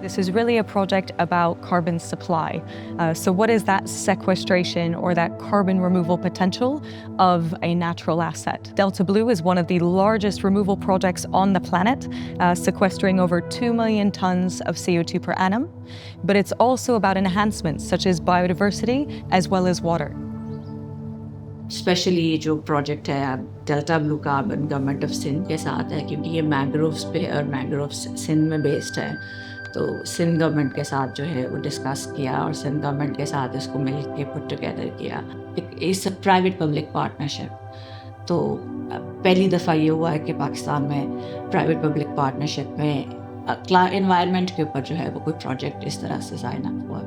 This is really a project about carbon supply. So what is that sequestration or that carbon removal potential of a natural asset? Delta Blue is one of the largest removal projects on the planet, sequestering over 2 million tons of CO2 per annum. But it's also about enhancements such as biodiversity as well as water. Specially ये जो project है delta blue carbon government of Sindh के साथ है, क्योंकि ये mangroves पे और मैंग्रोव्स सिंध में बेस्ड है। तो सिंध गवर्नमेंट के साथ जो है वो डिस्कस किया और सिंध गवर्नमेंट के साथ इसको मिल के पुट टुगेदर किया। It's a private public partnership. तो पहली दफ़ा ये हुआ है कि पाकिस्तान में प्राइवेट पब्लिक पार्टनरशिप में एनवायरनमेंट के ऊपर जो है वो कोई प्रोजेक्ट इस तरह से साइन अप हुआ।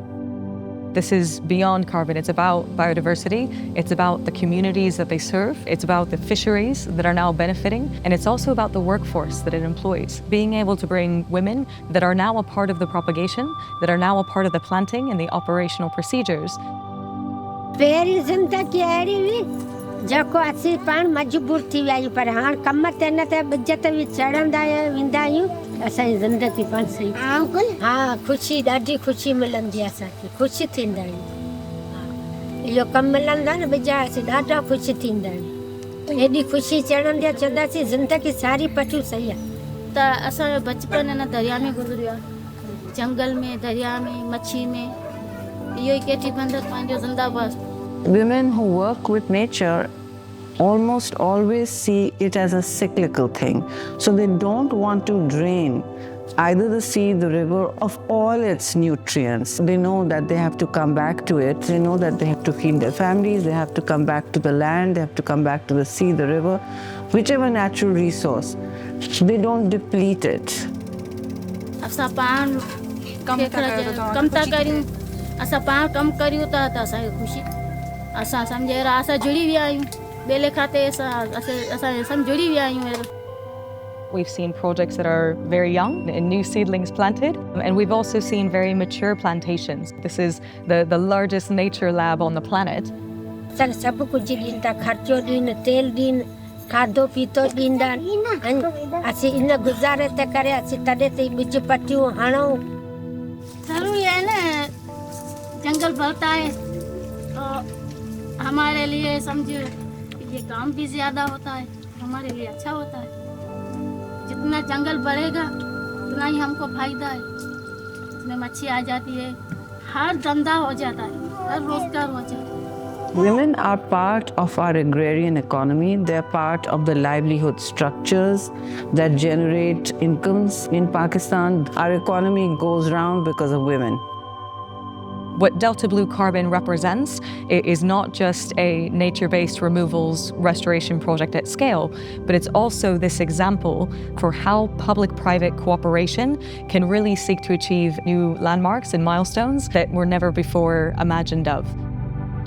This is beyond carbon. It's about biodiversity. It's about the communities that they serve. It's about the fisheries that are now benefiting. And it's also about the workforce that it employs. Being able to bring women that are now a part of the propagation, that are now a part of the planting and the operational procedures. जेको असीं पाण मजबूर थी विया आहियूं, पर हाणे कम ते न त इज़त बि चढ़ंदा वेंदा आहियूं। असांजी ज़िंदगी पाण सही हा ख़ुशी ॾाढी ख़ुशी मिलंदी आहे असांखे, ख़ुशि थींदा आहियूं। इहो कमु मिलंदो न बिजा असीं ॾाढा ख़ुशि थींदा आहियूं। एॾी ख़ुशी चढ़ंदी आहे चवंदासीं ज़िंदगी सारी पटियूं सही आहे। त असांजो बचपन हिन दरिया में गुज़रियो आहे, जंगल में, दरिया में, मच्छी में। इहो ई केटी बंदर पंहिंजो ज़िंदाबाद। Women who work with nature almost always see it as a cyclical thing. So they don't want to drain either the sea, the river, of all its nutrients. They know that they have to come back to it. They know that they have to feed their families. They have to come back to the land. They have to come back to the sea, the river, whichever natural resource. They don't deplete it. असां पाण कम था करियूं, असां पाण कम करियूं था त असांखे ख़ुशी। असां सम्झे असां जुड़ी विया आहियूं ॿिए खाते असां जुड़ी विया आहियूं। We've seen projects that are very young and new seedlings planted, and we've also seen very mature plantations. This is the largest nature lab on the planet. सब कुछ ॾींदा, खर्चो ॾीन, तेल ॾीन, खाधो पीतो ॾींदा। असीं इन गुज़ारे त करे असीं तॾहिं ते ॿिज पटियूं हणूं। ज़रूरी है ना, जंगल बढ़ता है तो हमारे लिए समझो ये काम भी ज़्यादा होता है, हमारे लिए अच्छा होता है। जितना जंगल बढ़ेगा उतना ही हमको फायदा है। इसमें मच्छी आ जाती है, हर धंधा हो जाता है, हर रोजगार हो जाता है। Women are part of our agrarian economy. They're part of the livelihood structures that generate incomes in Pakistan. Our economy goes round because of women. What Delta Blue Carbon represents is not just a nature-based removals restoration project at scale, but it's also this example for how public-private cooperation can really seek to achieve new landmarks and milestones that were never before imagined of.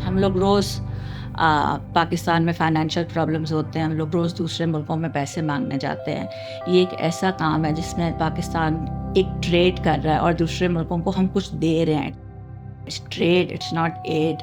हम लोग रोज़ पाकिस्तान में financial problems होते हैं, हम लोग रोज़ दूसरे मुल्कों में पैसे मांगने जाते हैं। ये एक ऐसा काम है जिसमें पाकिस्तान एक ट्रेड कर रहा है और दूसरे मुल्कों को हम कुछ दे रहे हैं। It's trade, it's not aid.